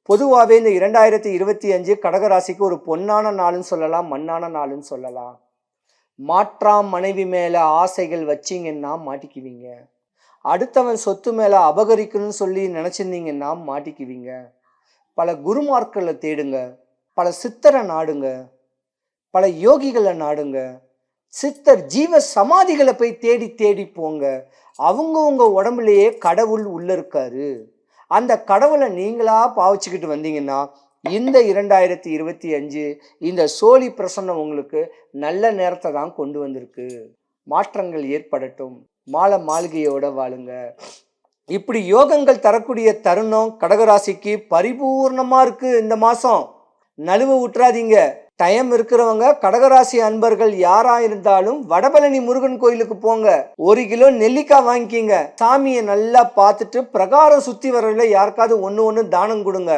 பொதுவாகவே இந்த 2025 கடகராசிக்கு ஒரு பொன்னான நாளுன்னு சொல்லலாம், மண்ணான நாளுன்னு சொல்லலாம். மாற்றாம் மனைவி மேலே ஆசைகள் வச்சிங்கன்னா மாட்டிக்குவீங்க. அடுத்தவன் சொத்து மேலே அபகரிக்கணும்னு சொல்லி நினச்சிருந்தீங்கன்னா மாட்டிக்குவீங்க. பல குருமார்க்களை தேடுங்க, பல சித்தரை நாடுங்க, பல யோகிகளை நாடுங்க, சித்தர் ஜீவ சமாதிகளை போய் தேடி தேடி போங்க. அவங்கவுங்க உடம்புலையே கடவுள் உள்ள இருக்காரு. அந்த கடவுளை நீங்களா பாவிச்சுக்கிட்டு வந்தீங்கன்னா இந்த 2025 இந்த சோழி பிரசன்னம் உங்களுக்கு நல்ல நேரத்தை தான் கொண்டு வந்திருக்கு. மாற்றங்கள் ஏற்படட்டும். மாளிகையோட வாழுங்க. இப்படி யோகங்கள் தரக்கூடிய தருணம் கடகராசிக்கு பரிபூர்ணமா இருக்கு. இந்த மாசம் நழுவ விட்டுறாதீங்க. டைம் இருக்கிறவங்க கடகராசி அன்பர்கள் யாரா இருந்தாலும் வடபழனி முருகன் கோயிலுக்கு போங்க. 1 கிலோ நெல்லிக்காய் வாங்கிக்கிங்க. சாமியை நல்லா பார்த்துட்டு பிரகாரம் சுத்தி வரல யாருக்காவது ஒன்று தானம் கொடுங்க.